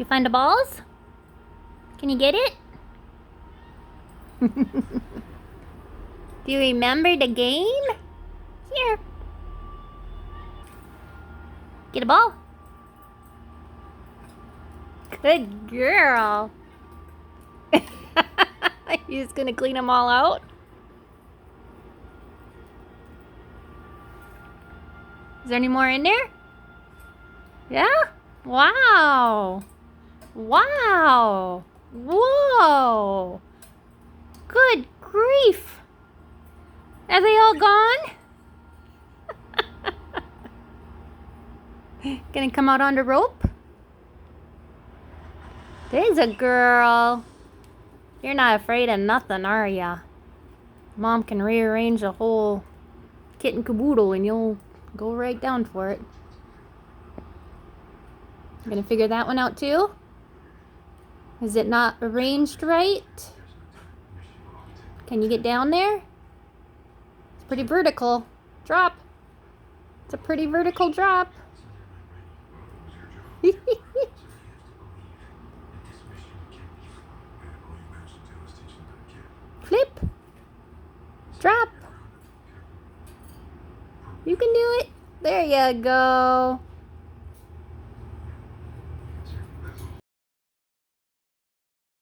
You find the balls? Can you get it? Do you remember the game? Here. Get a ball. Good girl. You just gonna clean them all out? Is there any more in there? Yeah? Wow. Wow. Whoa. Good grief. Are they all gone? Gonna come out on the rope? There's a girl. You're not afraid of nothing, are ya? Mom can rearrange the whole kit and caboodle and you'll go right down for it. Gonna figure that one out too? Is it not arranged right? Can you get down there? It's pretty vertical. Drop. It's a pretty vertical drop. Flip. Drop. You can do it. There you go.